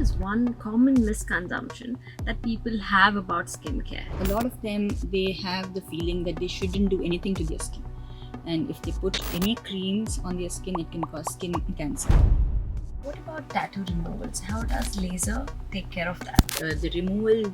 is one common misconception that people have about skincare? A lot of them, they have the feeling that they shouldn't do anything to their skin, and if they put any creams on their skin, it can cause skin cancer. What about tattoo removals? How does laser take care of that? The removal,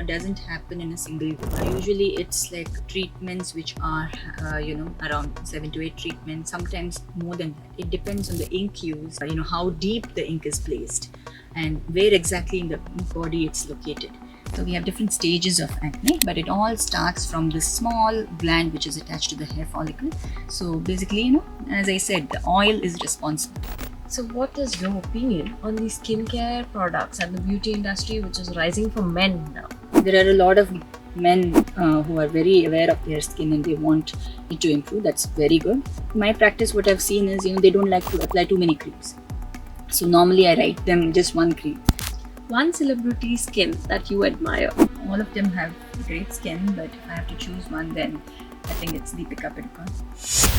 doesn't happen in a single go. Usually it's like treatments which are around 7 to 8 treatments, sometimes more than that. It depends on the ink used, how deep the ink is placed and where exactly in the body it's located. So we have different stages of acne, but it all starts from this small gland which is attached to the hair follicle. So basically, as I said, the oil is responsible. So, what is your opinion on the skincare products and the beauty industry, which is rising for men now? There are a lot of men who are very aware of their skin and they want it to improve. That's very good. In my practice, what I've seen is, they don't like to apply too many creams. So normally I write them just one cream. One celebrity skin that you admire? All of them have great skin, but if I have to choose one, then I think it's Deepika Padukone.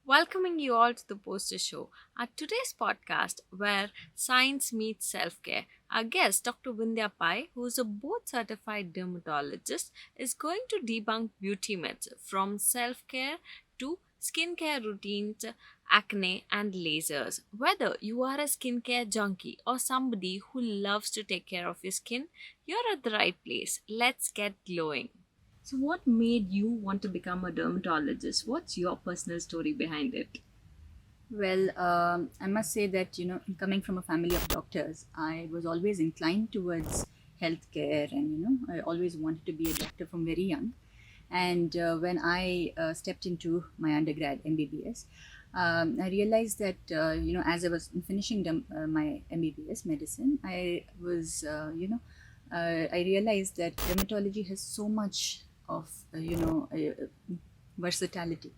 Welcoming you all to the Poster Show, our today's podcast where science meets self care. Our guest, Dr. Vindhya Pai, who is a board certified dermatologist, is going to debunk beauty myths from self care to skincare routines, acne, and lasers. Whether you are a skincare junkie or somebody who loves to take care of your skin, you're at the right place. Let's get glowing. So, what made you want to become a dermatologist? What's your personal story behind it? Well, I must say that, coming from a family of doctors, I was always inclined towards healthcare, and, I always wanted to be a doctor from very young. And when I stepped into my undergrad MBBS, I realized that, as I was finishing my MBBS medicine, I realized that dermatology has so much of, versatility.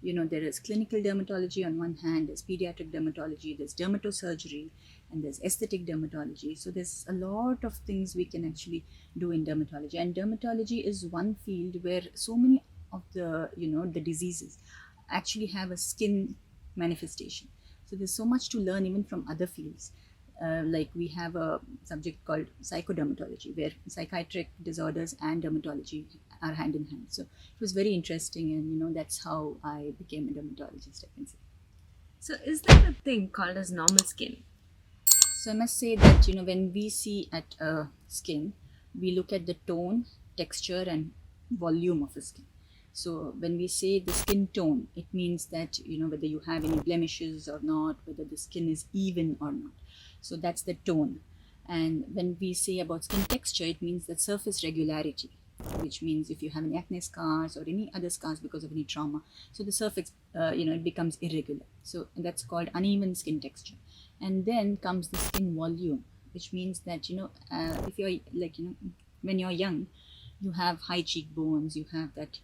There is clinical dermatology on one hand, there's pediatric dermatology, there's dermatosurgery, and there's aesthetic dermatology. So there's a lot of things we can actually do in dermatology. And dermatology is one field where so many of the diseases actually have a skin manifestation. So there's so much to learn even from other fields. Like we have a subject called psychodermatology, where psychiatric disorders and dermatology are hand in hand. So it was very interesting, and that's how I became a dermatologist, I can say. So, is there a thing called as normal skin? So I must say that when we see at a skin, we look at the tone, texture, and volume of a skin. So when we say the skin tone, it means that whether you have any blemishes or not, whether the skin is even or not. So that's the tone. And when we say about skin texture, it means the surface regularity, which means if you have any acne scars or any other scars because of any trauma, so the surface, it becomes irregular. So that's called uneven skin texture. And then comes the skin volume, which means that if you're when you're young, you have high cheekbones, you have that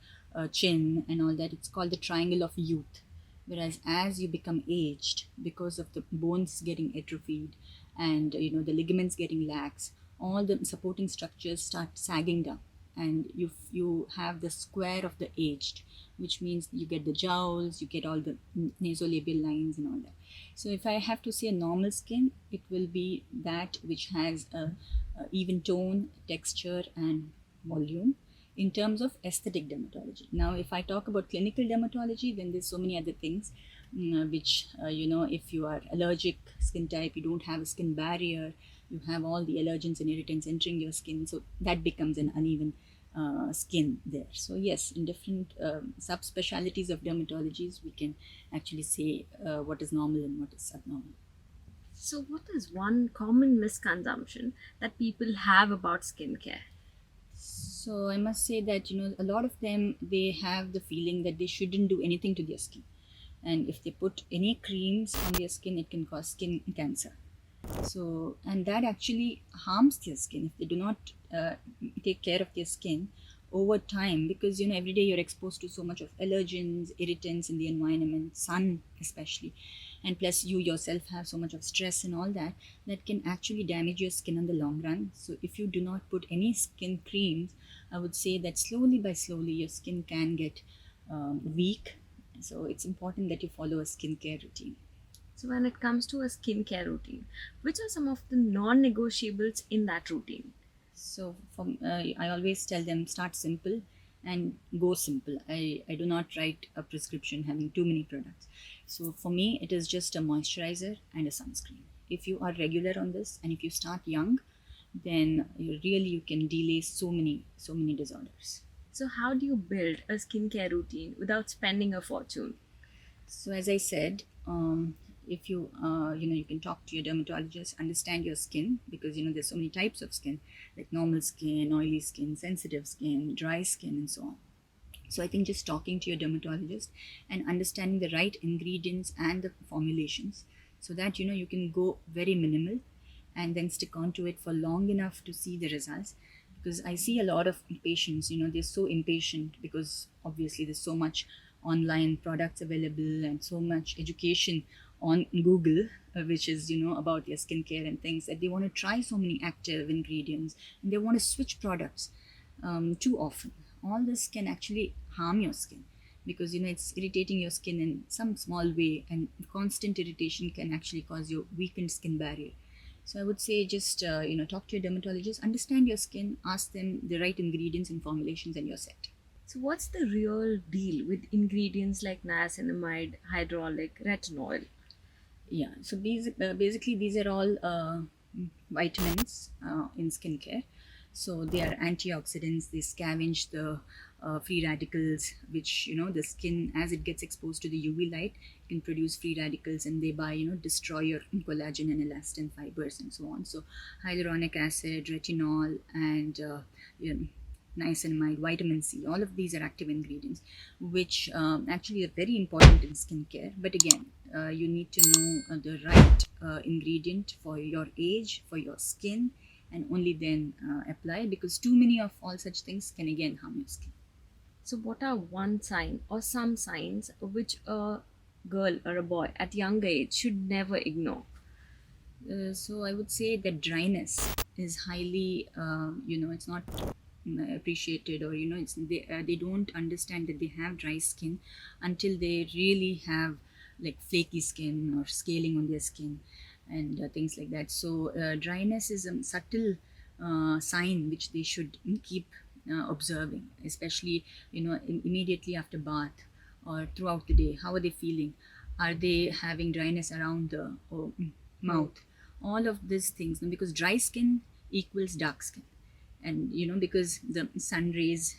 chin and all that. It's called the triangle of youth. Whereas as you become aged, because of the bones getting atrophied and the ligaments getting lax, all the supporting structures start sagging down, and you have the square of the aged, which means you get the jowls, you get all the nasolabial lines and all that. So if I have to say a normal skin, it will be that which has a even tone, texture, and volume in terms of aesthetic dermatology. Now, if I talk about clinical dermatology, then there's so many other things, which, if you are allergic skin type, you don't have a skin barrier, you have all the allergens and irritants entering your skin, so that becomes an uneven skin there. So yes, in different subspecialties of dermatologies, we can actually say what is normal and what is subnormal. So, what is one common misconception that people have about skincare? So I must say that a lot of them, they have the feeling that they shouldn't do anything to their skin, and if they put any creams on their skin, it can cause skin cancer. So, and that actually harms their skin if they do not take care of their skin over time, because every day you're exposed to so much of allergens, irritants in the environment, sun especially, and plus you yourself have so much of stress and all that, that can actually damage your skin in the long run. So if you do not put any skin creams, I would say that slowly by slowly your skin can get weak. So it's important that you follow a skincare routine. So, when it comes to a skincare routine, which are some of the non negotiables in that routine? So I always tell them start simple and go simple. I do not write a prescription having too many products. So for me, it is just a moisturizer and a sunscreen. If you are regular on this and if you start young, then you can delay so many disorders. So, how do you build a skincare routine without spending a fortune? So as I said, if you you can talk to your dermatologist, understand your skin, because there's so many types of skin, like normal skin, oily skin, sensitive skin, dry skin, and so on. So I think just talking to your dermatologist and understanding the right ingredients and the formulations, so that you can go very minimal and then stick on to it for long enough to see the results. Because I see a lot of patients, they're so impatient because obviously there's so much online products available and so much education on Google, which is about their skincare and things, that they want to try so many active ingredients and they want to switch products too often. All this can actually harm your skin, because it's irritating your skin in some small way, and constant irritation can actually cause your weakened skin barrier. So I would say just talk to your dermatologist, understand your skin, ask them the right ingredients and formulations, and you're set. So, what's the real deal with ingredients like niacinamide, hyaluronic, retinol? Yeah, so basically these are all vitamins in skincare. So they are antioxidants. They scavenge the free radicals, which the skin, as it gets exposed to the UV light, can produce free radicals, and thereby destroy your collagen and elastin fibers and so on. So hyaluronic acid, retinol, and niacinamide, vitamin C, all of these are active ingredients, which actually are very important in skincare. But again, you need to know the right ingredient for your age, for your skin, and only then apply, because too many of all such things can again harm your skin. So, what are one sign or some signs which a girl or a boy at younger age should never ignore? So I would say that dryness is highly, it's not appreciated, or they don't understand that they have dry skin until they really have like flaky skin or scaling on their skin and things like that. So dryness is a subtle sign which they should keep observing, especially immediately after bath or throughout the day. How are they feeling? Are they having dryness around the mouth? All of these things, because dry skin equals dark skin, and because the sun rays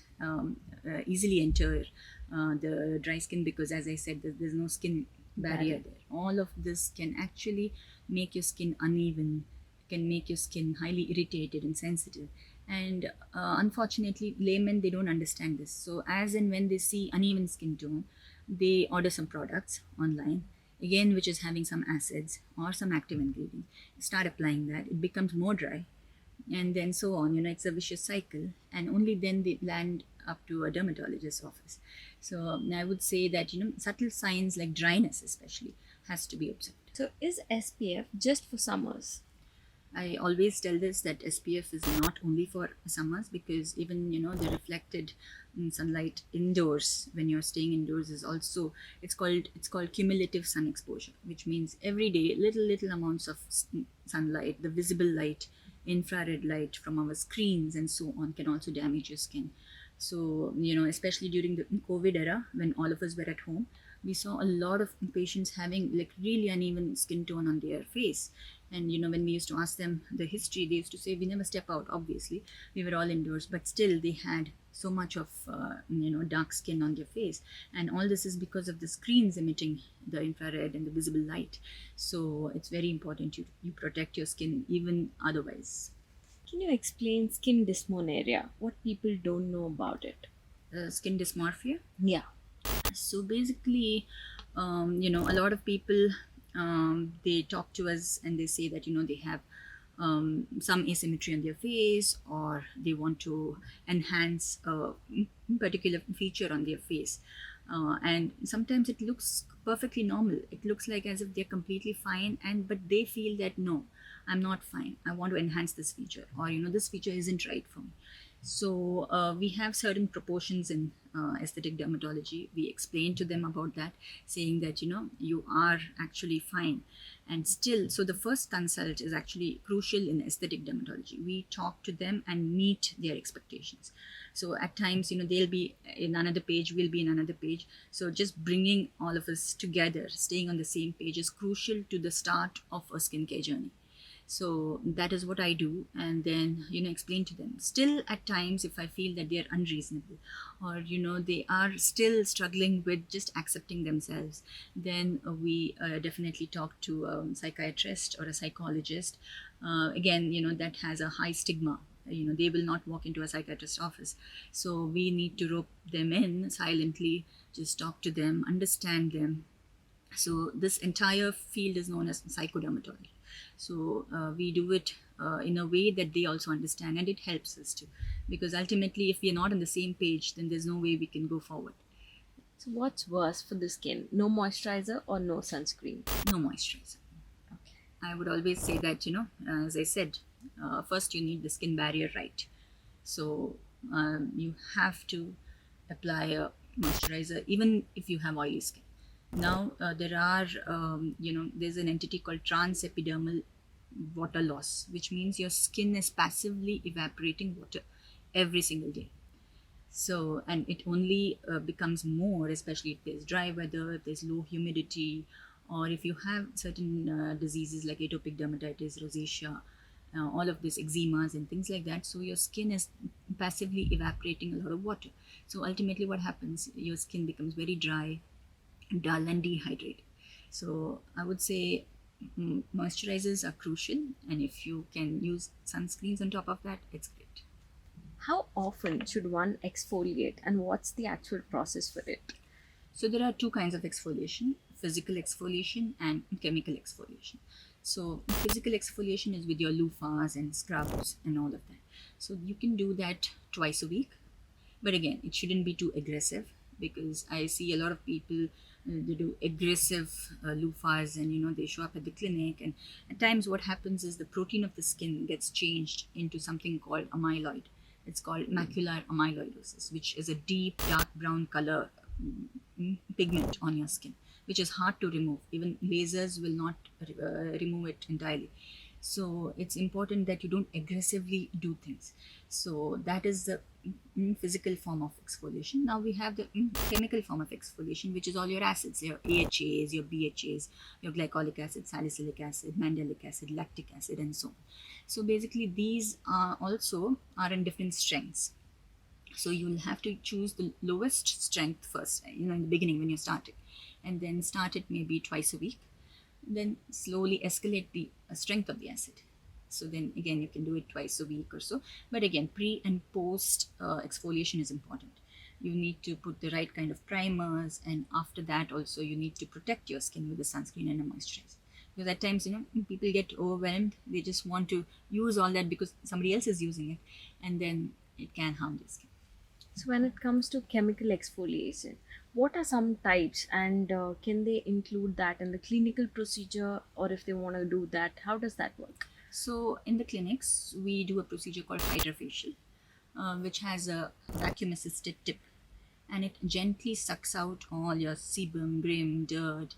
easily enter the dry skin, because as I said, there's no skin barrier there. All of this can actually make your skin uneven, can make your skin highly irritated and sensitive. And unfortunately, laymen, they don't understand this. So as and when they see uneven skin tone, they order some products online, again, which is having some acids or some active ingredients, start applying that, it becomes more dry, and then so on. It's a vicious cycle, and only then they land up to a dermatologist's office. So I would say that subtle signs like dryness especially has to be observed. So, is SPF just for summers? I always tell this, that SPF is not only for summers, because even the reflected sunlight indoors, when you're staying indoors, is also, it's called cumulative sun exposure, which means every day little amounts of sunlight, the visible light, infrared light from our screens and so on, can also damage your skin. So especially during the COVID era, when all of us were at home, we saw a lot of patients having like really uneven skin tone on their face. And when we used to ask them the history, they used to say, we never step out, obviously we were all indoors, but still they had so much of dark skin on their face. And all this is because of the screens emitting the infrared and the visible light. So it's very important you protect your skin even otherwise. Can you explain skin dysmenorrhea? What people don't know about it? Skin dysmorphia. Yeah. So basically, a lot of people, they talk to us and they say that they have some asymmetry on their face, or they want to enhance a particular feature on their face. And sometimes it looks perfectly normal. It looks like as if they're completely fine, and but they feel that no, I'm not fine. I want to enhance this feature, or this feature isn't right for me. So we have certain proportions in aesthetic dermatology. We explain to them about that, saying that you are actually fine, and still. So the first consult is actually crucial in aesthetic dermatology. We talk to them and meet their expectations. So at times, they'll be in another page, we'll be in another page. So just bringing all of us together, staying on the same page, is crucial to the start of a skincare journey. So that is what I do, and then explain to them. Still at times, if I feel that they are unreasonable, or they are still struggling with just accepting themselves, then we definitely talk to a psychiatrist or a psychologist. Again, that has a high stigma. They will not walk into a psychiatrist's office, so we need to rope them in silently, just talk to them, understand them. So this entire field is known as psychodermatology. So we do it in a way that they also understand, and it helps us too, because ultimately if we are not on the same page, then there's no way we can go forward. So, what's worse for the skin? No moisturizer or no sunscreen? No moisturizer. Okay. I would always say that, as I said, first you need the skin barrier right. So you have to apply a moisturizer even if you have oily skin. Now there are, there's an entity called transepidermal water loss, which means your skin is passively evaporating water every single day. So, and it only becomes more, especially if there's dry weather, if there's low humidity, or if you have certain diseases like atopic dermatitis, rosacea, all of these eczemas and things like that. So your skin is passively evaporating a lot of water. So ultimately, what happens? Your skin becomes very dry, dull, and dehydrated. So I would say moisturizers are crucial, and if you can use sunscreens on top of that, it's great. How often should one exfoliate, and what's the actual process for it? So there are two kinds of exfoliation: physical exfoliation and chemical exfoliation. So physical exfoliation is with your loofahs and scrubs and all of that. So you can do that twice a week, but again, it shouldn't be too aggressive, because I see a lot of people, they do aggressive loofahs, and they show up at the clinic, and at times what happens is the protein of the skin gets changed into something called amyloid. It's called macular amyloidosis, which is a deep dark brown color pigment on your skin, which is hard to remove. Even lasers will not remove it entirely. So it's important that you don't aggressively do things. So that is the physical form of exfoliation. Now we have the chemical form of exfoliation, which is all your acids, your AHAs, your BHAs, your glycolic acid, salicylic acid, mandelic acid, lactic acid, and so on. So basically these are also are in different strengths. So you will have to choose the lowest strength first, in the beginning when you're starting, and then start it maybe twice a week, then slowly escalate the strength of the acid. So then again you can do it twice a week or so. But again, pre and post exfoliation is important. You need to put the right kind of primers, and after that also you need to protect your skin with a sunscreen and a moisturizer, because at times people get overwhelmed. They just want to use all that because somebody else is using it, and then it can harm their skin. So, when it comes to chemical exfoliation, what are some types, and can they include that in the clinical procedure, or if they want to do that, how does that work? So in the clinics, we do a procedure called hydrofacial, which has a vacuum assisted tip, and it gently sucks out all your sebum, grim, dirt,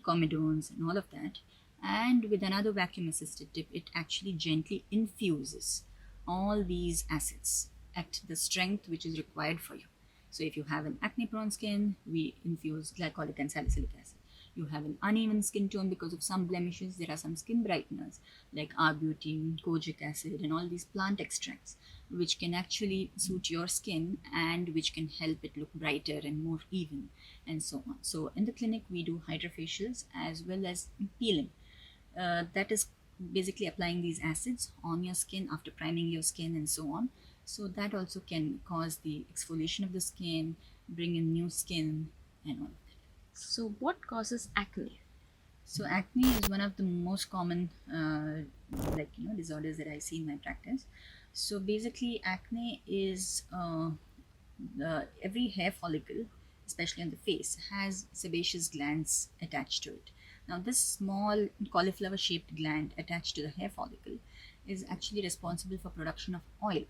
comedones, and all of that. And with another vacuum assisted tip, it actually gently infuses all these acids at the strength which is required for you. So if you have an acne prone skin, we infuse glycolic and salicylic acid. You have an uneven skin tone because of some blemishes, there are some skin brighteners like arbutine, kojic acid, and all these plant extracts, which can actually suit your skin and which can help it look brighter and more even, and so on. So in the clinic, we do hydrofacials as well as peeling. That is basically applying these acids on your skin after priming your skin and so on. So that also can cause the exfoliation of the skin, bring in new skin, and all. So, what causes acne? So acne is one of the most common disorders that I see in my practice. So basically, acne is every hair follicle especially on the face, has sebaceous glands attached to it. Now, this small cauliflower shaped gland attached to the hair follicle is actually responsible for production of oil.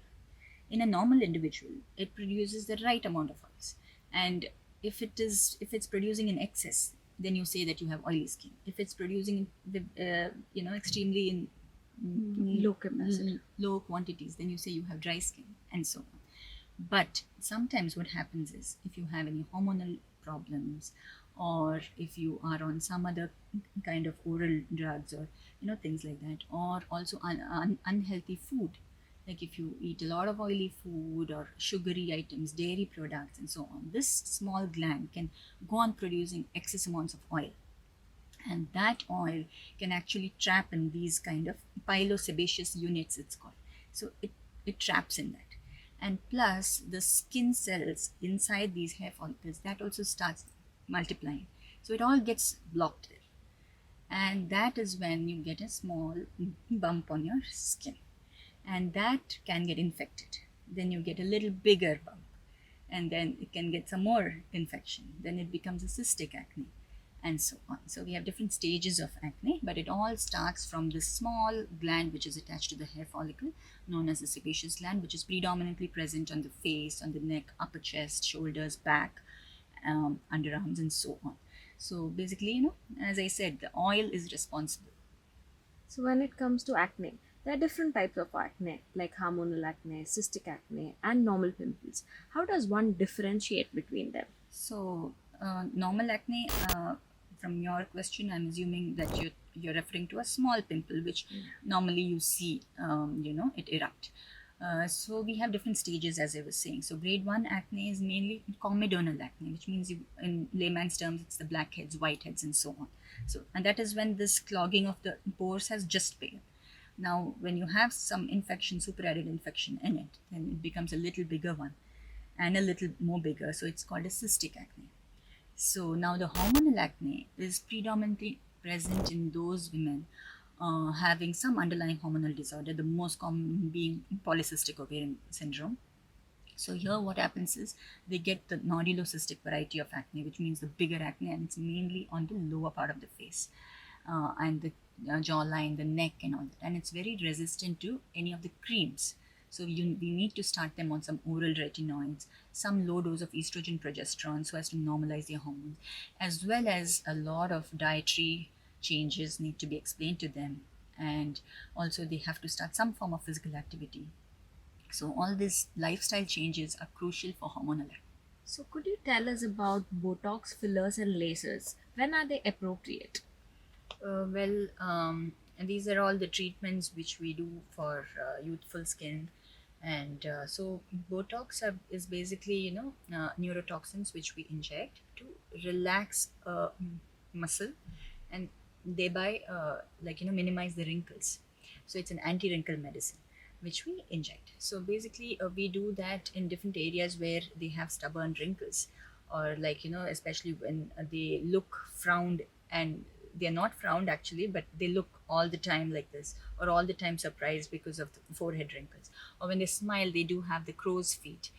In a normal individual, it produces the right amount of oils. And if it's producing in excess, then you say that you have oily skin. If it's producing extremely in Low capacity. low quantities, then you say you have dry skin, and so on. But sometimes what happens is, if you have any hormonal problems, or if you are on some other kind of oral drugs, or things like that, or also unhealthy food, like if you eat a lot of oily food or sugary items, dairy products, and so on, this small gland can go on producing excess amounts of oil, and that oil can actually trap in these kind of pilosebaceous units, it's called. So it traps in that. And plus, the skin cells inside these hair follicles, that also starts multiplying, so it all gets blocked there, and that is when you get a small bump on your skin, and that can get infected. Then you get a little bigger bump, and then it can get some more infection. Then it becomes a cystic acne, and so on. So we have different stages of acne, but it all starts from this small gland which is attached to the hair follicle, known as the sebaceous gland, which is predominantly present on the face, on the neck, upper chest, shoulders, back, underarms, and so on. So basically, as I said, the oil is responsible. So when it comes to acne, there are different types of acne, like hormonal acne, cystic acne, and normal pimples. How does one differentiate between them? So, normal acne, from your question, I'm assuming that you're referring to a small pimple, which normally you see, it erupt. So we have different stages, as I was saying. So grade 1 acne is mainly comedonal acne, which means in layman's terms, it's the blackheads, whiteheads, and so on. So, and that is when this clogging of the pores has just begun. Now, when you have some infection, superadded infection in it, then it becomes a little bigger one and a little more bigger. So it's called a cystic acne. So now the hormonal acne is predominantly present in those women having some underlying hormonal disorder, the most common being polycystic ovarian syndrome. So here what happens is they get the nodulocystic variety of acne, which means the bigger acne, and it's mainly on the lower part of the face, and the jawline, the neck, and all that. And it's very resistant to any of the creams. So we need to start them on some oral retinoids, some low dose of estrogen progesterone so as to normalize their hormones, as well as a lot of dietary changes need to be explained to them. And also they have to start some form of physical activity. So all these lifestyle changes are crucial for hormonal acne. So could you tell us about Botox, fillers, and lasers? When are they appropriate? And these are all the treatments which we do for youthful skin. And so Botox is basically, neurotoxins which we inject to relax muscle, and thereby, minimize the wrinkles. So it's an anti-wrinkle medicine which we inject. So basically, we do that in different areas where they have stubborn wrinkles, or especially when they look frowned, and they're not frowned actually, but they look all the time like this, or all the time surprised because of the forehead wrinkles, or when they smile they do have the crow's feet.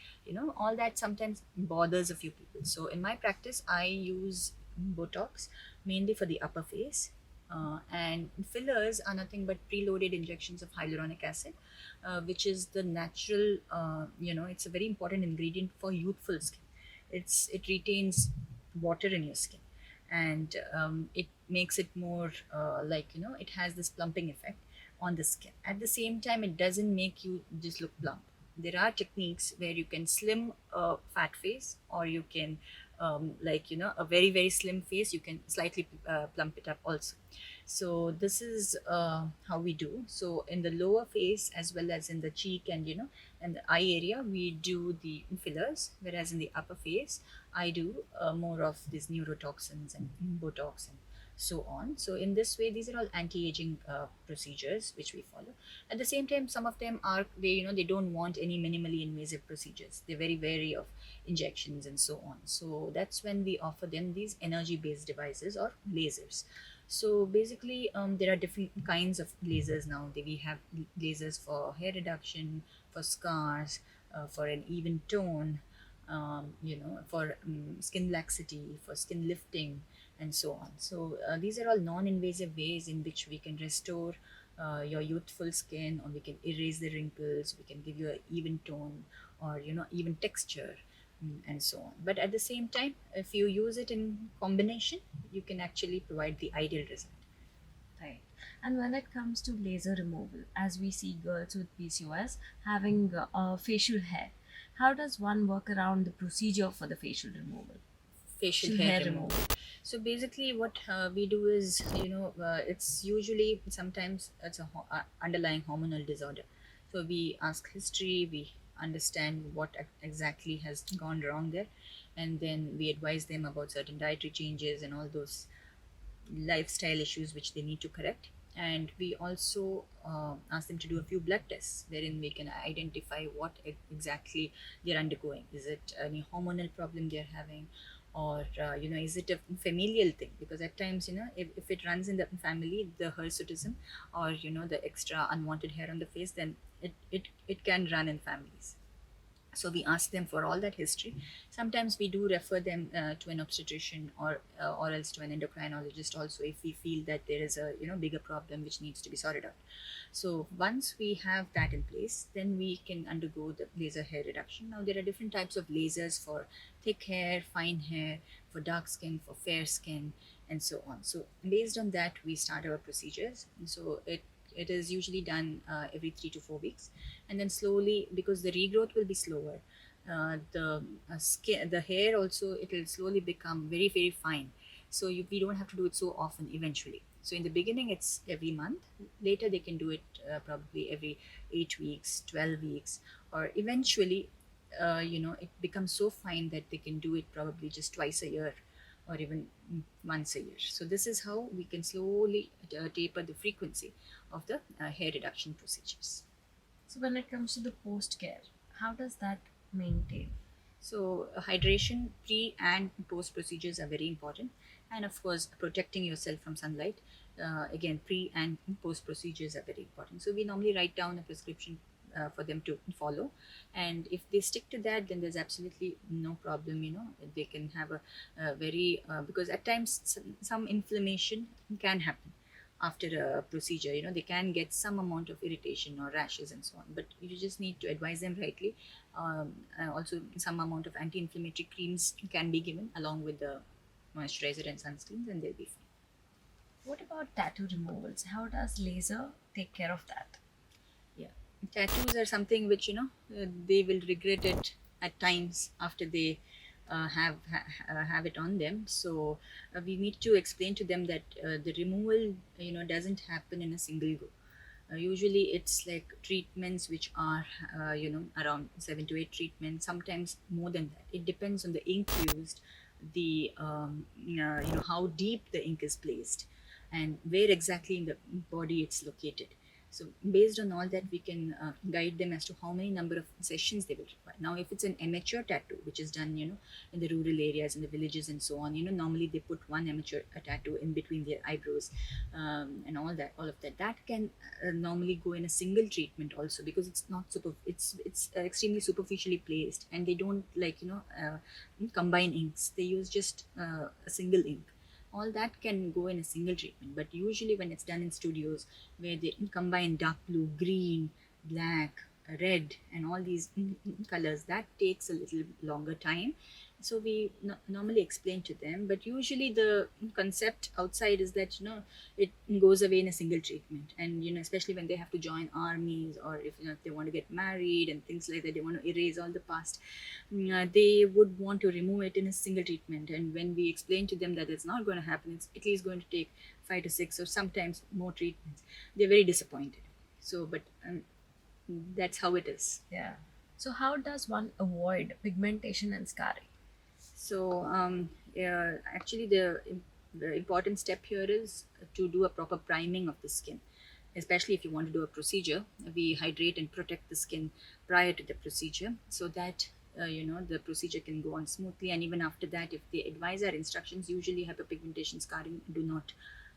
All that sometimes bothers a few people. So in my practice I use Botox mainly for the upper face, and fillers are nothing but preloaded injections of hyaluronic acid, which is the natural, it's a very important ingredient for youthful skin. It retains water in your skin, and it makes it more it has this plumping effect on the skin. At the same time, it doesn't make you just look plump. There are techniques where you can slim a fat face, or you can a very very slim face, you can slightly plump it up also. So this is how we do. So in the lower face as well as in the cheek, and and the eye area, we do the fillers, whereas in the upper face I do more of these neurotoxins and Botox and so on. So in this way, these are all anti-aging procedures which we follow. At the same time, some of them are, they don't want any minimally invasive procedures. They're very wary of injections and so on. So that's when we offer them these energy based devices, or lasers. So basically, there are different kinds of lasers now. We have lasers for hair reduction, for scars, for an even tone, for skin laxity, for skin lifting, and so on. So these are all non-invasive ways in which we can restore your youthful skin, or we can erase the wrinkles, we can give you an even tone, or even texture, and so on. But at the same time, if you use it in combination, you can actually provide the ideal result. Right. And when it comes to laser removal, as we see girls with PCOS having facial hair, how does one work around the procedure for the facial removal? Facial Facial hair hair removal. removal. So basically, what we do is, it's usually sometimes it's a underlying hormonal disorder. So we ask history, we understand what exactly has gone wrong there, and then we advise them about certain dietary changes and all those lifestyle issues which they need to correct. And we also ask them to do a few blood tests wherein we can identify what exactly they're undergoing. Is it any hormonal problem they're having, or is it a familial thing? Because at times, if it runs in the family, the hirsutism, or the extra unwanted hair on the face, then it can run in families. So we ask them for all that history. Sometimes we do refer them to an obstetrician, or else to an endocrinologist also, if we feel that there is a bigger problem which needs to be sorted out. So once we have that in place, then we can undergo the laser hair reduction. Now there are different types of lasers for thick hair, fine hair, for dark skin, for fair skin, and so on. So based on that, we start our procedures. So it is usually done every 3 to 4 weeks, and then slowly, because the regrowth will be slower, the skin, the hair also, it will slowly become very very fine. So we don't have to do it so often eventually. So in the beginning, it's every month. Later, they can do it probably every 8 weeks, 12 weeks, or eventually, it becomes so fine that they can do it probably just twice a year, or even once a year. So this is how we can slowly taper the frequency of the hair reduction procedures. So when it comes to the post care, how does that maintain? So, hydration pre and post procedures are very important, and of course, protecting yourself from sunlight. Again, pre and post procedures are very important. So, we normally write down a prescription for them to follow, and if they stick to that, then there's absolutely no problem. They can have a very because at times some inflammation can happen after a procedure. They can get some amount of irritation or rashes and so on, but you just need to advise them rightly. Also, some amount of anti-inflammatory creams can be given along with the moisturizer and sunscreens, and they'll be fine. What about tattoo removals? How does laser take care of that? Yeah, tattoos are something which they will regret it at times after they have it on them. So we need to explain to them that the removal doesn't happen in a single go. Usually it's like treatments which are around 7 to 8 treatments, sometimes more than that. It depends on the ink used, the how deep the ink is placed, and where exactly in the body it's located. So based on all that, we can guide them as to how many number of sessions they will require. Now if it's an amateur tattoo which is done in the rural areas, in the villages and so on, normally they put one amateur tattoo in between their eyebrows, and all of that can normally go in a single treatment also, because it's not it's extremely superficially placed, and they don't like combine inks. They use just a single ink. All that can go in a single treatment, but usually when it's done in studios where they combine dark blue, green, black, red, and all these colors, that takes a little longer time. So we normally explain to them, but usually the concept outside is that it goes away in a single treatment. And especially when they have to join armies, or if they want to get married and things like that, they want to erase all the past, they would want to remove it in a single treatment. And when we explain to them that it's not going to happen, it's at least going to take 5 to 6 or sometimes more treatments, they're very disappointed. So but that's how it is. Yeah. So how does one avoid pigmentation and scarring? So actually, the important step here is to do a proper priming of the skin. Especially if you want to do a procedure, we hydrate and protect the skin prior to the procedure, so that the procedure can go on smoothly. And even after that, if they advise our instructions, usually hyperpigmentation, scarring do not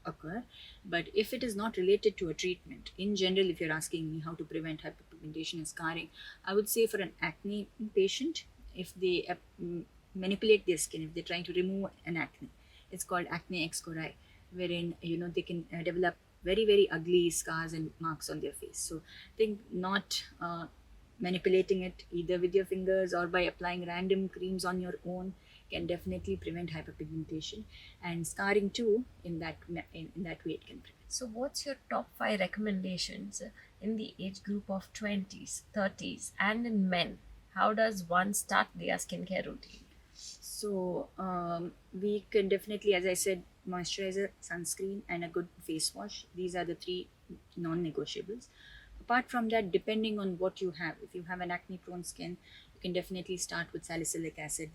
occur. But if it is not related to a treatment, in general, if you're asking me how to prevent hyperpigmentation and scarring, I would say for an acne patient, if they manipulate their skin, if they're trying to remove an acne, it's called acne excori, wherein they can develop very very ugly scars and marks on their face. So I think not manipulating it either with your fingers or by applying random creams on your own can definitely prevent hyperpigmentation, and scarring too. In that way it can prevent. So, what's your top five recommendations in the age group of 20s, 30s, and in men? How does one start their skincare routine? So we can definitely, as I said, moisturizer, sunscreen, and a good face wash. These are the three non-negotiables. Apart from that, depending on what you have, if you have an acne-prone skin, you can definitely start with salicylic acid,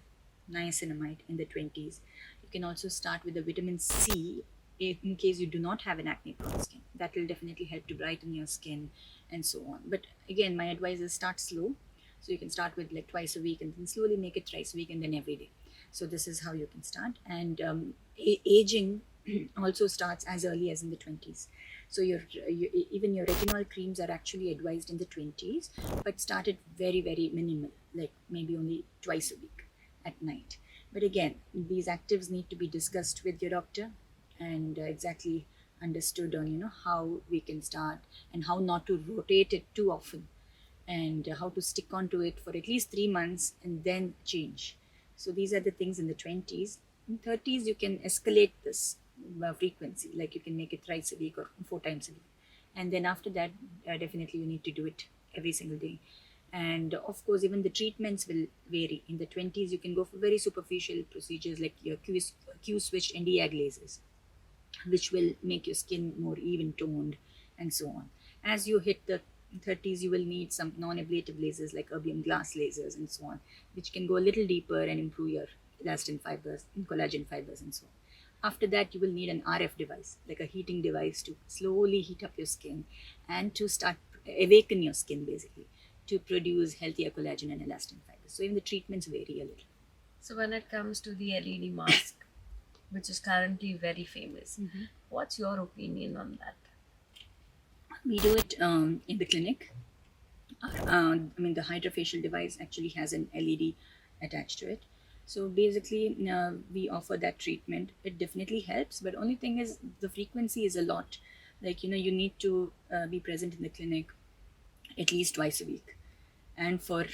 niacinamide in the 20s. You can also start with the vitamin C in case you do not have an acne-prone skin. That will definitely help to brighten your skin and so on. But again, my advice is start slow. So you can start with like twice a week and then slowly make it thrice a week and then every day. So this is how you can start. And aging also starts as early as in the 20s. So even your retinol creams are actually advised in the 20s, but started very very minimal, like maybe only twice a week at night. But again, these actives need to be discussed with your doctor and exactly understood on how we can start and how not to rotate it too often, and how to stick on to it for at least 3 months and then change. So these are the things in the 20s. In 30s, you can escalate this frequency, like you can make it thrice a week or 4 times a week. And then after that, definitely you need to do it every single day. And of course, even the treatments will vary. In the 20s, you can go for very superficial procedures like your Q switched Nd:YAG lasers, which will make your skin more even toned and so on. As you hit the 30s, you will need some non-ablative lasers like erbium glass lasers and so on, which can go a little deeper and improve your elastin fibers and collagen fibers and so on. After that, you will need an RF device, like a heating device, to slowly heat up your skin and to start awaken your skin basically to produce healthier collagen and elastin fibers. So even the treatments vary a little. So, when it comes to the LED mask, which is currently very famous, what's your opinion on that? We do it in the clinic. The hydrofacial device actually has an LED attached to it. So basically, we offer that treatment. It definitely helps, but only thing is the frequency is a lot. Like you need to be present in the clinic at least twice a week, and for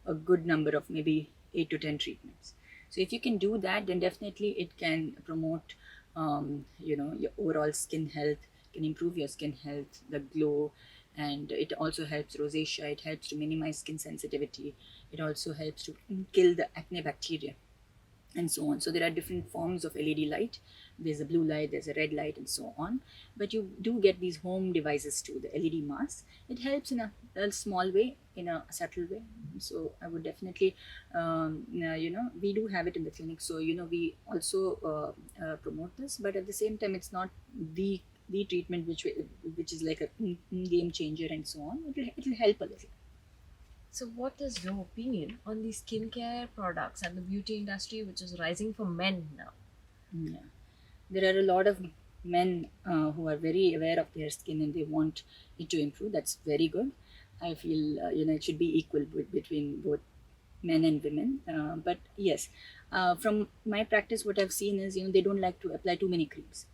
a good number of maybe 8 to 10 treatments. So if you can do that, then definitely it can promote, your overall skin health, can improve your skin health, the glow, and it also helps rosacea. It helps to minimize skin sensitivity. It also helps to kill the acne bacteria and so on. So there are different forms of LED light. There's a blue light, there's a red light, and so on. But you do get these home devices too, the LED mask. It helps in a small way, in a subtle way. So I would definitely, we do have it in the clinic. So we also promote this, but at the same time, it's not the treatment which is like a game changer and so on. It'll help a little. So, what is your opinion on the skincare products and the beauty industry, which is rising for men now? Yeah. There are a lot of men who are very aware of their skin and they want it to improve. That's very good. I feel it should be equal between both men and women. But yes, from my practice, what I've seen is they don't like to apply too many creams.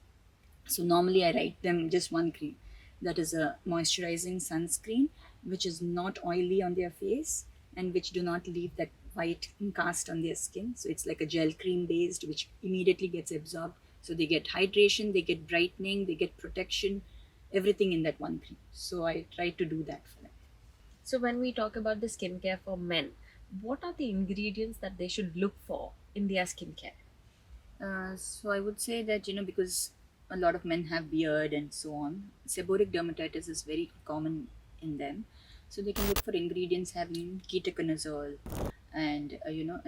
So normally I write them just one cream. That is a moisturizing sunscreen, which is not oily on their face and which do not leave that white cast on their skin. So it's like a gel cream based, which immediately gets absorbed. So they get hydration, they get brightening, they get protection, everything in that one cream. So I try to do that for them. So, when we talk about the skincare for men, what are the ingredients that they should look for in their skincare? So I would say that because a lot of men have beard and so on, seborrheic dermatitis is very common in them. So they can look for ingredients having ketoconazole, and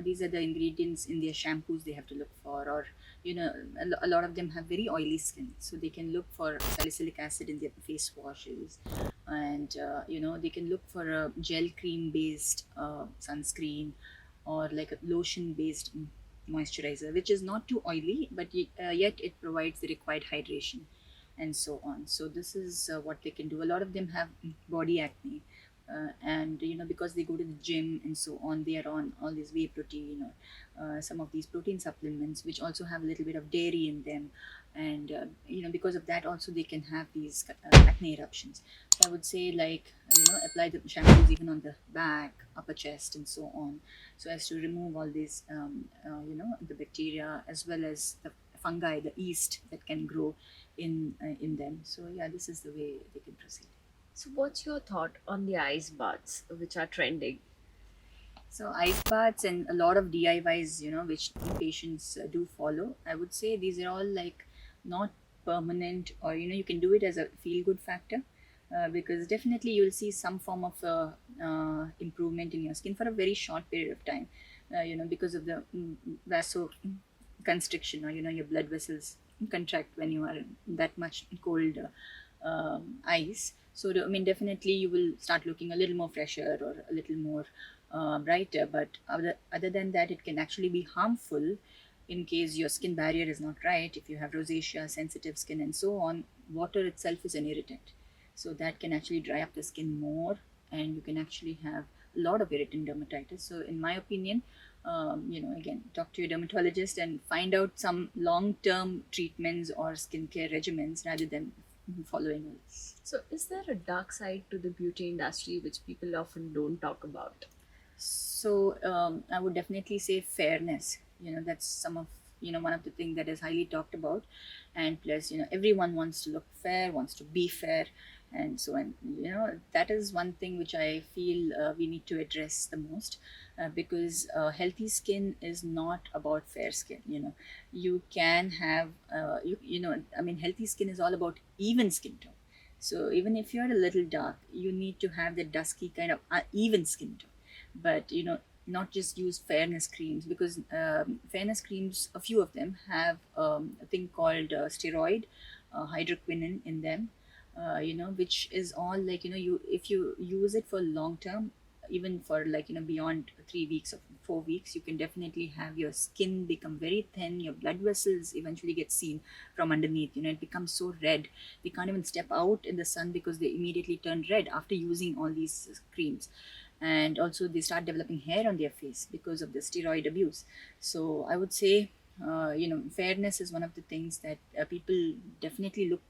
these are the ingredients in their shampoos they have to look for. Or a lot of them have very oily skin, so they can look for salicylic acid in their face washes, and they can look for a gel cream based sunscreen, or like a lotion based moisturizer, which is not too oily, but yet it provides the required hydration and so on. So this is what they can do. A lot of them have body acne, and because they go to the gym and so on, they are on all these whey protein or some of these protein supplements which also have a little bit of dairy in them, and because of that also they can have these acne eruptions. So I would say, like, apply the shampoos even on the back, upper chest, and so on, so as to remove all these the bacteria as well as the fungi, the yeast that can grow in them. So yeah, this is the way they can proceed. So, what's your thought on the ice baths, which are trending? So ice baths and a lot of DIYs, which patients do follow. I would say these are all like not permanent, or you can do it as a feel good factor, because definitely you'll see some form of improvement in your skin for a very short period of time. Because of the vasoconstriction, or your blood vessels contract when you are in that much cold ice. So I mean, definitely you will start looking a little more fresher or a little more brighter. But other than that, it can actually be harmful in case your skin barrier is not right. If you have rosacea, sensitive skin, and so on, water itself is an irritant. So that can actually dry up the skin more, and you can actually have a lot of irritant dermatitis. So, in my opinion, again, talk to your dermatologist and find out some long term treatments or skincare regimens rather than following all this. So, is there a dark side to the beauty industry which people often don't talk about? So I would definitely say fairness. That's some of one of the things that is highly talked about, and plus everyone wants to look fair, wants to be fair, and so on. That is one thing which I feel we need to address the most, because healthy skin is not about fair skin. You can have I mean, healthy skin is all about even skin tone. So even if you're a little dark, you need to have the dusky kind of even skin tone, but not just use fairness creams, because fairness creams, a few of them have a thing called steroid hydroquinone in them, which is all like, you if you use it for long term, even for like beyond 3 weeks or 4 weeks, you can definitely have your skin become very thin, your blood vessels eventually get seen from underneath. It becomes so red, they can't even step out in the sun because they immediately turn red after using all these creams. And also they start developing hair on their face because of the steroid abuse. So I would say fairness is one of the things that people definitely look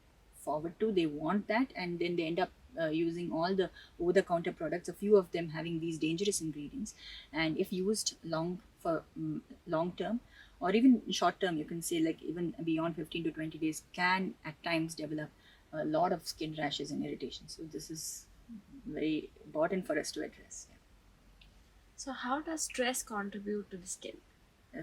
forward to. They want that, and then they end up using all the over the counter products, a few of them having these dangerous ingredients, and if used long term or even short term, you can say like even beyond 15 to 20 days, can at times develop a lot of skin rashes and irritation. So this is very important for us to address. Yeah. So, how does stress contribute to the skin?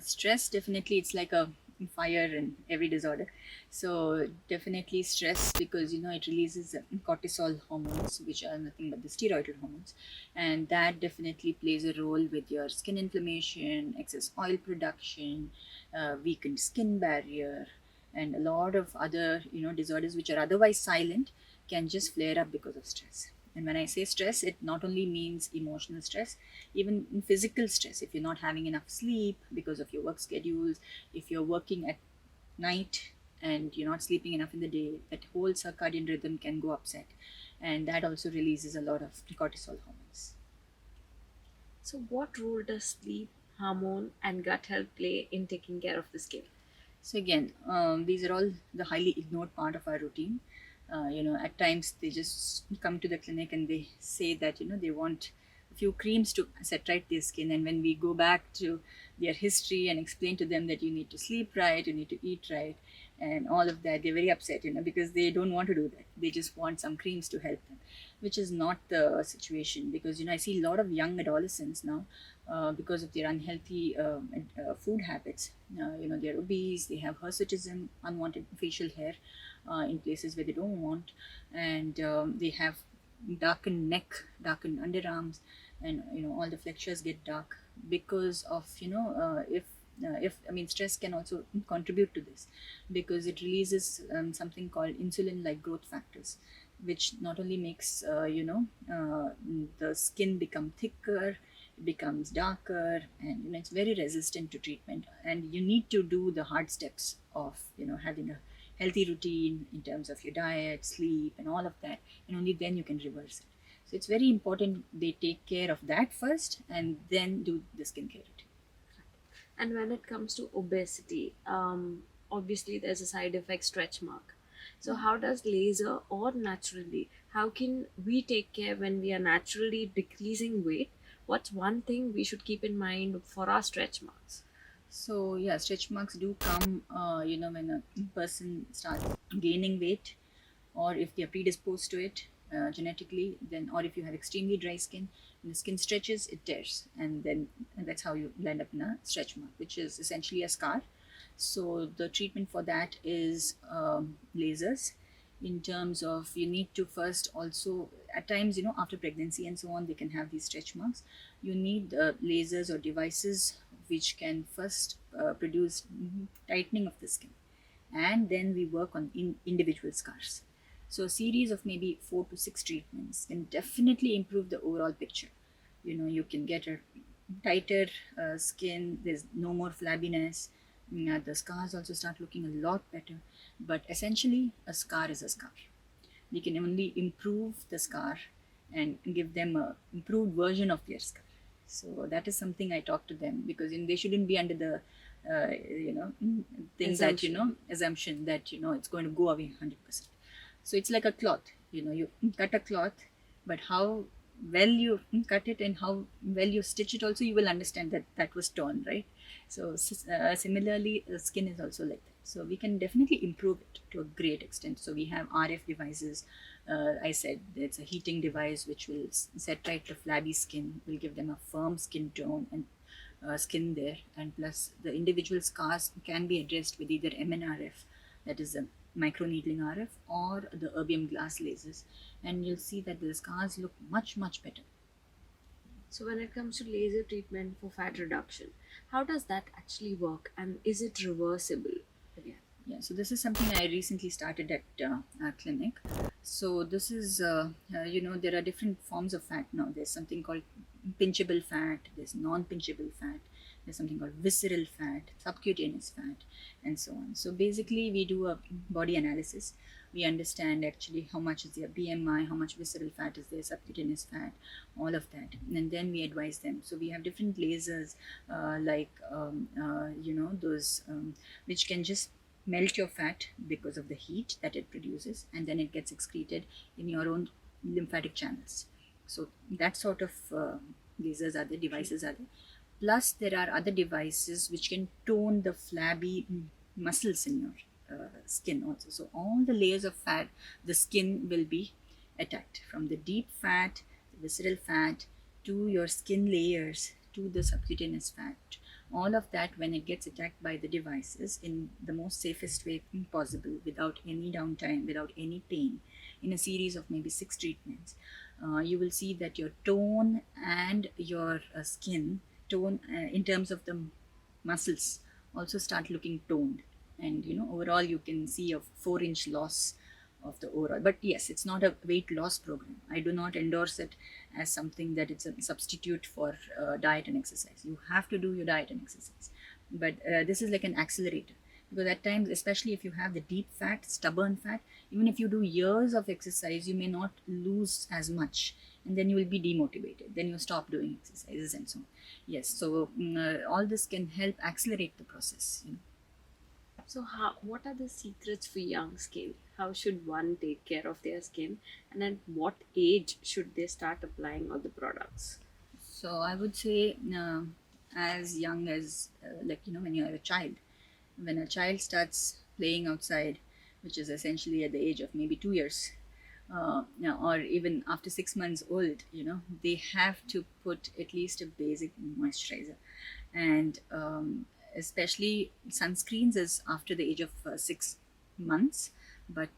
Stress, definitely, it's like a fire in every disorder. So definitely stress, because it releases cortisol hormones, which are nothing but the steroid hormones, and that definitely plays a role with your skin inflammation, excess oil production, weakened skin barrier, and a lot of other disorders which are otherwise silent can just flare up because of stress. And when I say stress, it not only means emotional stress, even in physical stress. If you're not having enough sleep because of your work schedules, if you're working at night and you're not sleeping enough in the day, that whole circadian rhythm can go upset. And that also releases a lot of cortisol hormones. So, what role does sleep, hormone, and gut health play in taking care of the skin? So again, these are all the highly ignored part of our routine. At times they just come to the clinic and they say that they want a few creams to set right their skin, and when we go back to their history and explain to them that you need to sleep right, you need to eat right, and all of that, they're very upset, because they don't want to do that. They just want some creams to help them, which is not the situation. Because I see a lot of young adolescents now, because of their unhealthy food habits. They're obese, they have hirsutism, unwanted facial hair in places where they don't want, and they have darkened neck, darkened underarms, and all the flexures get dark because of if I mean, stress can also contribute to this, because it releases something called insulin like growth factors, which not only makes the skin become thicker, it becomes darker, and it's very resistant to treatment. And you need to do the hard steps of having a healthy routine in terms of your diet, sleep, and all of that, and only then you can reverse it. So it's very important they take care of that first and then do the skincare routine. And when it comes to obesity, obviously there's a side effect stretch mark. So, how does laser or naturally, how can we take care when we are naturally decreasing weight? What's one thing we should keep in mind for our stretch marks? So yeah, stretch marks do come, when a person starts gaining weight, or if they are predisposed to it genetically, then, or if you have extremely dry skin, when the skin stretches, it tears, and that's how you land up in a stretch mark, which is essentially a scar. So the treatment for that is lasers. In terms of, you need to first also, at times, after pregnancy and so on, they can have these stretch marks. You need lasers or devices which can first produce tightening of the skin, and then we work on individual scars. So a series of maybe 4 to 6 treatments can definitely improve the overall picture. You can get a tighter skin, there's no more flabbiness. The scars also start looking a lot better. But essentially, a scar is a scar. We can only improve the scar and give them a improved version of their scar. So that is something I talk to them, because they shouldn't be under the thing that assumption that it's going to go away 100%. So it's like a cloth. You cut a cloth, but how well you cut it and how well you stitch it, also you will understand that that was torn, right? So similarly, skin is also like that. So we can definitely improve it to a great extent. So we have RF devices. I said it's a heating device which will set right the flabby skin, will give them a firm skin tone and skin there, and plus the individual scars can be addressed with either MNRF, that is a microneedling RF, or the erbium glass lasers, and you'll see that the scars look much better. So, when it comes to laser treatment for fat reduction, how does that actually work and is it reversible again? Yeah, so this is something I recently started at our clinic. So this is, there are different forms of fat now. There's something called pinchable fat, there's non-pinchable fat, there's something called visceral fat, subcutaneous fat, and so on. So basically, we do a body analysis. We understand actually how much is their BMI, how much visceral fat is there, subcutaneous fat, all of that, and then we advise them. So we have different lasers, those which can just melt your fat because of the heat that it produces, and then it gets excreted in your own lymphatic channels. So that sort of lasers are the devices are there. Plus there are other devices which can tone the flabby muscles in your skin also. So all the layers of fat, the skin will be attacked, from the deep fat, the visceral fat, to your skin layers, to the subcutaneous fat. All of that, when it gets attacked by the devices in the most safest way possible, without any downtime, without any pain, in a series of maybe 6 treatments, you will see that your tone and your skin tone, in terms of the muscles, also start looking toned, and overall you can see a 4-inch loss of the overall. But yes, it's not a weight loss program. I do not endorse it as something that it's a substitute for diet and exercise. You have to do your diet and exercise, but this is like an accelerator, because at times, especially if you have the deep fat, stubborn fat, even if you do years of exercise, you may not lose as much, and then you will be demotivated, then you stop doing exercises and so on. Yes, so all this can help accelerate the process. So, what are the secrets for young skin? How should one take care of their skin, and at what age should they start applying all the products? So I would say, as young as, when you're a child, when a child starts playing outside, which is essentially at the age of maybe 2 years, or even after 6 months old, they have to put at least a basic moisturizer, and especially sunscreens is after the age of 6 months. But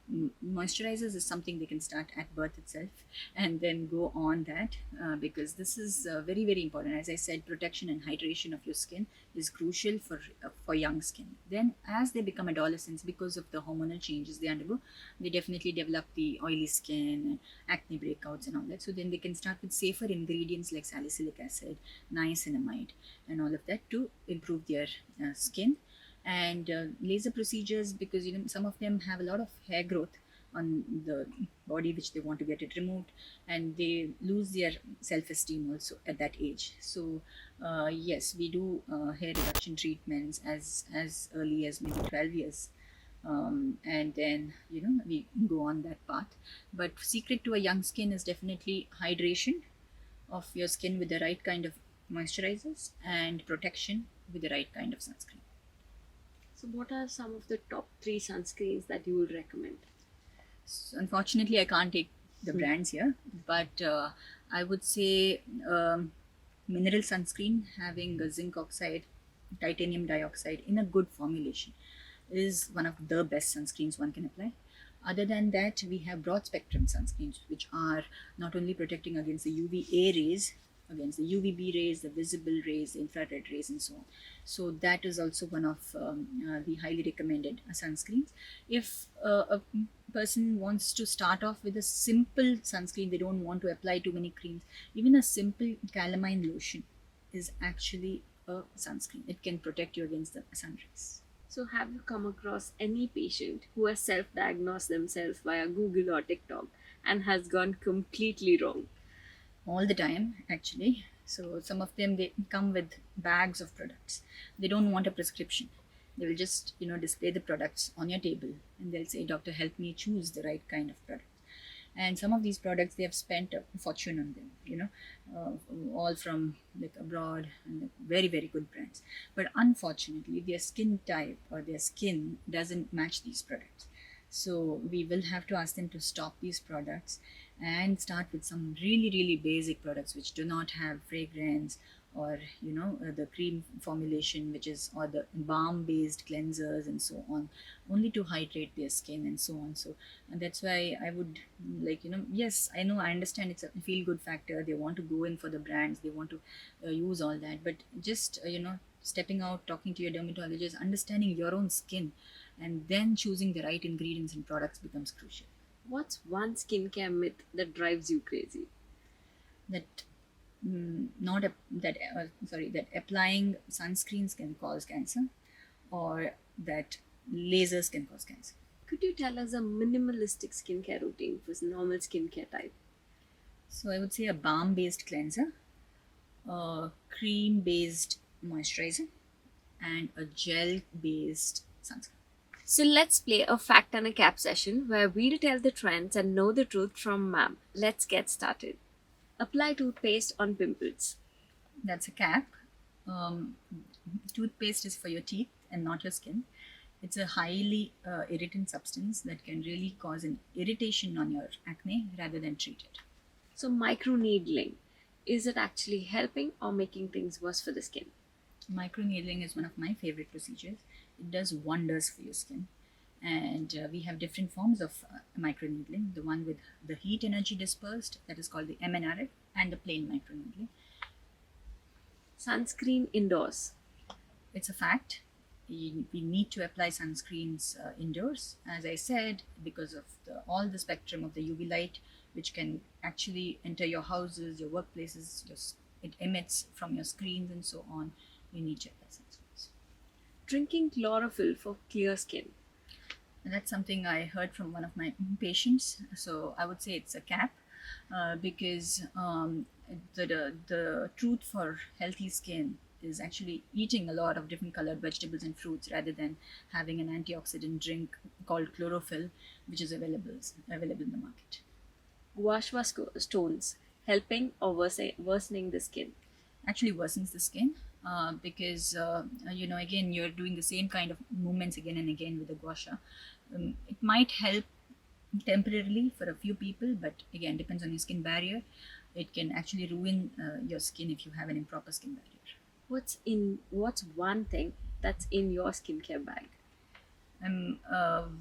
moisturizers is something they can start at birth itself, and then go on that, because this is very important. As I said, protection and hydration of your skin is crucial for young skin. Then as they become adolescents, because of the hormonal changes they undergo, they definitely develop the oily skin and acne breakouts and all that. So then they can start with safer ingredients like salicylic acid, niacinamide, and all of that to improve their skin. And laser procedures, because some of them have a lot of hair growth, on the body which they want to get it removed, and they lose their self-esteem also at that age. So yes, we do hair reduction treatments as early as maybe 12 years, and then we go on that path. But secret to a young skin is definitely hydration of your skin with the right kind of moisturizers and protection with the right kind of sunscreen. So, what are some of the top three sunscreens that you would recommend? So unfortunately, I can't take the brands here, but I would say mineral sunscreen having a zinc oxide, titanium dioxide in a good formulation is one of the best sunscreens one can apply. Other than that, we have broad spectrum sunscreens, which are not only protecting against the UVA rays, against the UVB rays, the visible rays, the infrared rays, and so on. So that is also one of the highly recommended sunscreens. If a person wants to start off with a simple sunscreen, they don't want to apply too many creams, even a simple calamine lotion is actually a sunscreen. It can protect you against the sun rays. So, have you come across any patient who has self diagnosed themselves via Google or TikTok and has gone completely wrong? All the time, actually. So some of them, they come with bags of products. They don't want a prescription. They will just display the products on your table, and they'll say, doctor, help me choose the right kind of product. And some of these products, they have spent a fortune on them, all from like abroad, and like very very good brands. But unfortunately, their skin type or their skin doesn't match these products. So we will have to ask them to stop these products and start with some really really basic products which do not have fragrance, or the cream formulation, which is, or the balm based cleansers and so on, only to hydrate their skin and so on. So and that's why I would like, yes, I know, I understand it's a feel good factor, they want to go in for the brands, they want to use all that, but just stepping out, talking to your dermatologist, understanding your own skin, and then choosing the right ingredients and products becomes crucial. What's one skincare myth that drives you crazy? That not a, that sorry, that applying sunscreens can cause cancer, or that lasers can cause cancer. Could you tell us a minimalistic skincare routine for normal skincare type? So I would say a balm based cleanser, a cream based moisturizer, and a gel based sunscreen. So let's play a fact and a cap session where we'll tell the trends and know the truth from ma'am. Let's get started. Apply toothpaste on pimples. That's a cap. um, Toothpaste is for your teeth and not your skin. It's a highly irritant substance that can really cause an irritation on your acne rather than treat it. So microneedling. Is it actually helping or making things worse for the skin? Microneedling is one of my favorite procedures. It does wonders for your skin. And we have different forms of microneedling. The one with the heat energy dispersed, that is called the MNRF, and the plain microneedling. Sunscreen indoors. It's a fact. We need to apply sunscreens indoors, as I said, because of all the spectrum of the UV light, which can actually enter your houses, your workplaces, it emits from your screens and so on. You need to apply sunscreens. Drinking chlorophyll for clear skin. And that's something I heard from one of my patients. So I would say it's a cap, because the truth for healthy skin is actually eating a lot of different colored vegetables and fruits rather than having an antioxidant drink called chlorophyll, which is available in the market. Gua sha stones. Helping or worsening the skin. Actually worsens the skin, because again, you're doing the same kind of movements again and again with the gua sha. It might help temporarily for a few people, but again, depends on your skin barrier. It can actually ruin your skin if you have an improper skin barrier. What's one thing that's in your skincare bag? I'm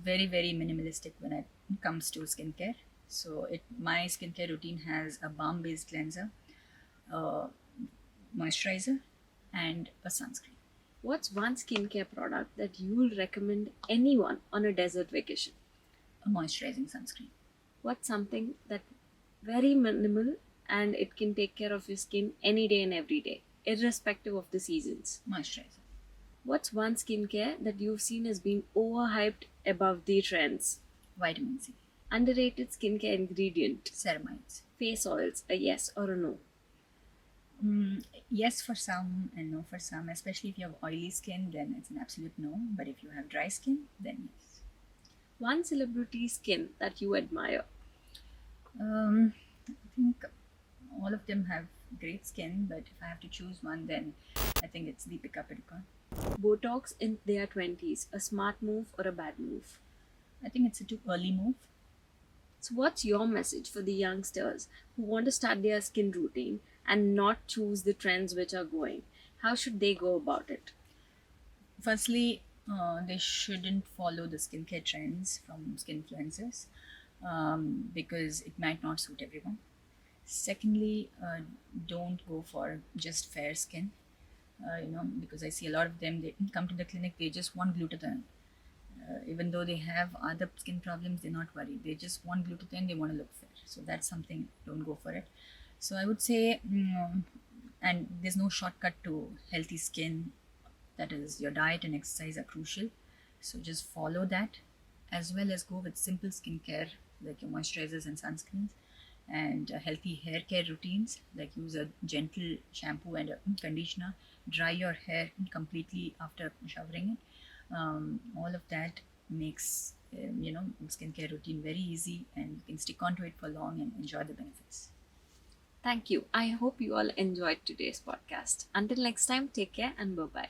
very very minimalistic when it comes to skincare. So my skincare routine has a balm based cleanser, a moisturizer, and a sunscreen. What's one skincare product that you'll recommend anyone on a desert vacation? A moisturizing sunscreen. What's something that very minimal and it can take care of your skin any day and every day, irrespective of the seasons? Moisturizer. What's one skincare that you've seen as being overhyped above the trends? Vitamin C. Underrated skincare ingredient. Ceramides. Face oils, a yes or a no. Yes for some and no for some, especially if you have oily skin, then it's an absolute no. But if you have dry skin, then yes. One celebrity skin that you admire. I think all of them have great skin, but if I have to choose one, then I think it's Deepika Padukone. Botox in their 20s, a smart move or a bad move. I think it's a too early move. So, what's your message for the youngsters who want to start their skin routine and not choose the trends which are going? How should they go about it? Firstly, they shouldn't follow the skincare trends from skin influencers because it might not suit everyone. Secondly, don't go for just fair skin. Because I see a lot of them, they come to the clinic, they just want glutathione. Even though they have other skin problems, they're not worried. They just want glutathione, they want to look fair. So that's something, don't go for it. So I would say, and there's no shortcut to healthy skin. That is, your diet and exercise are crucial. So just follow that, as well as go with simple skincare like your moisturizers and sunscreens, and healthy hair care routines like use a gentle shampoo and a conditioner. Dry your hair completely after showering it. All of that makes skincare routine very easy, and you can stick onto it for long and enjoy the benefits. Thank you. I hope you all enjoyed today's podcast. Until next time, take care and bye bye.